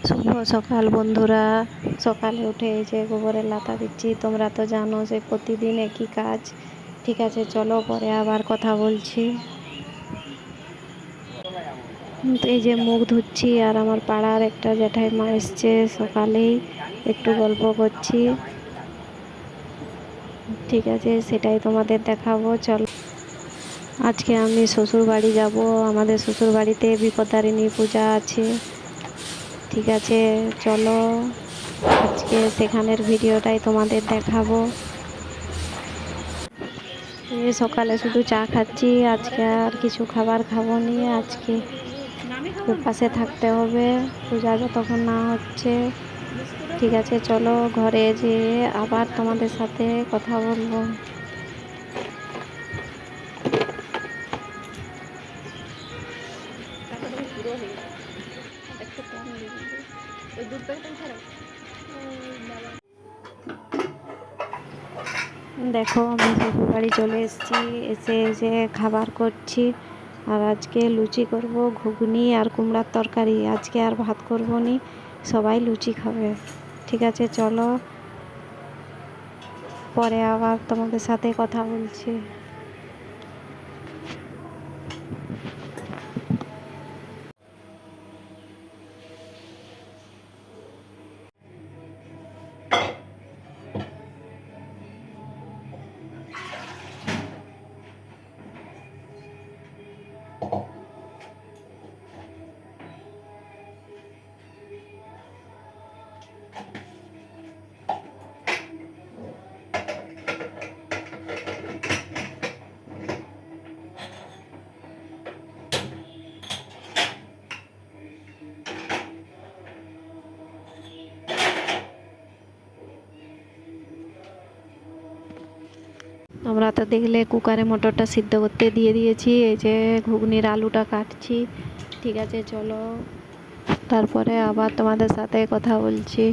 শুভ সকাল বন্ধুরা। সকালে উঠে এই যে গোবরের লাতা দিচ্ছি। তোমরা তো জানো যে প্রতিদিন একই কাজ। ঠিক আছে, চলো পরে আবার কথা বলছি। তো এই যে মুখ ধুচ্ছি, আর আমার পাড়ার একটা জ্যাঠাইমা এসছে সকালেই, একটু গল্প করছি। ঠিক আছে, সেটাই তোমাদের দেখাবো। চলো, আজকে আমি শ্বশুর বাড়ি যাব। আমাদের শ্বশুর বাড়িতে বিপত্তারিণী পূজা আছে। ঠিক আছে, চলো আজকে সেখানের ভিডিওটাই তোমাদের দেখাবো। এই সকালে শুধু চা খাচ্ছি, আজকে আর কিছু খাবার খাবো নি। আজকে উপাসে থাকতে হবে পূজা যতক্ষণ না হচ্ছে। ঠিক আছে, চলো ঘরে যেয়ে আবার তোমাদের সাথে কথা বলবো। দেখো, আমি শ্বশুর বাড়ি চলে এসেছি। এসে যে খাবার করছি, আর আজকে লুচি করব, ঘুগনি আর কুমড়ার তরকারি। আজকে আর ভাত করবো নি, সবাই লুচি খাবে। ঠিক আছে, চলো পরে আবার তোমাদের সাথে কথা বলছি। আমরা তো দেখলে কুকারে মটরটা সিদ্ধ করতে দিয়ে দিয়েছি। এই যে ঘুগনির আলুটা কাটছি। ঠিক আছে, চলো তারপরে আবার তোমাদের সাথে কথা বলছি।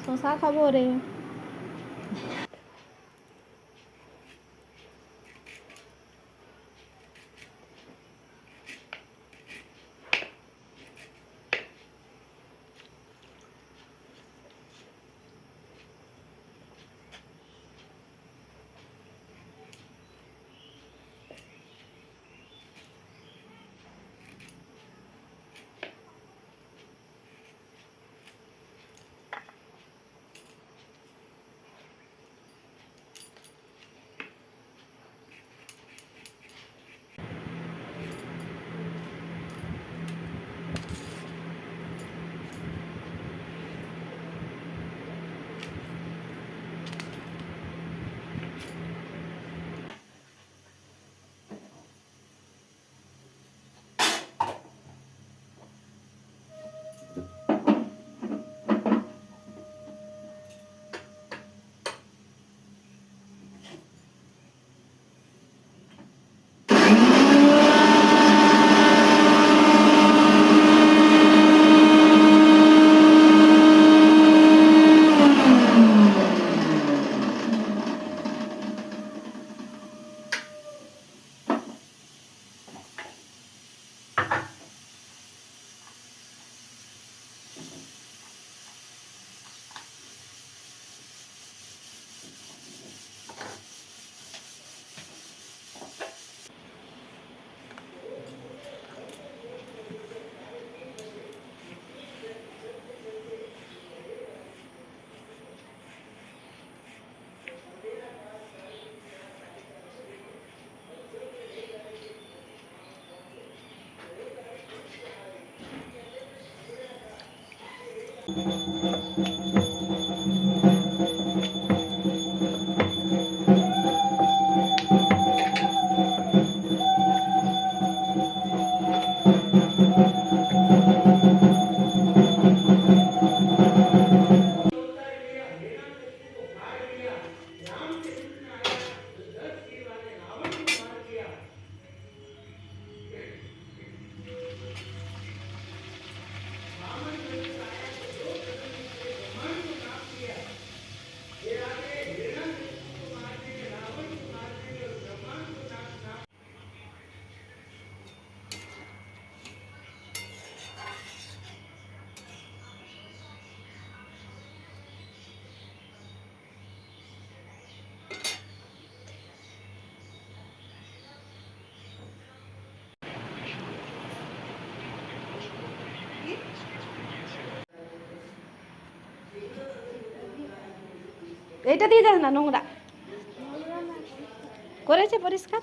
শশা খাবো রে। এইটা দিয়ে যাস না, নোংরা করেছে পরিষ্কার।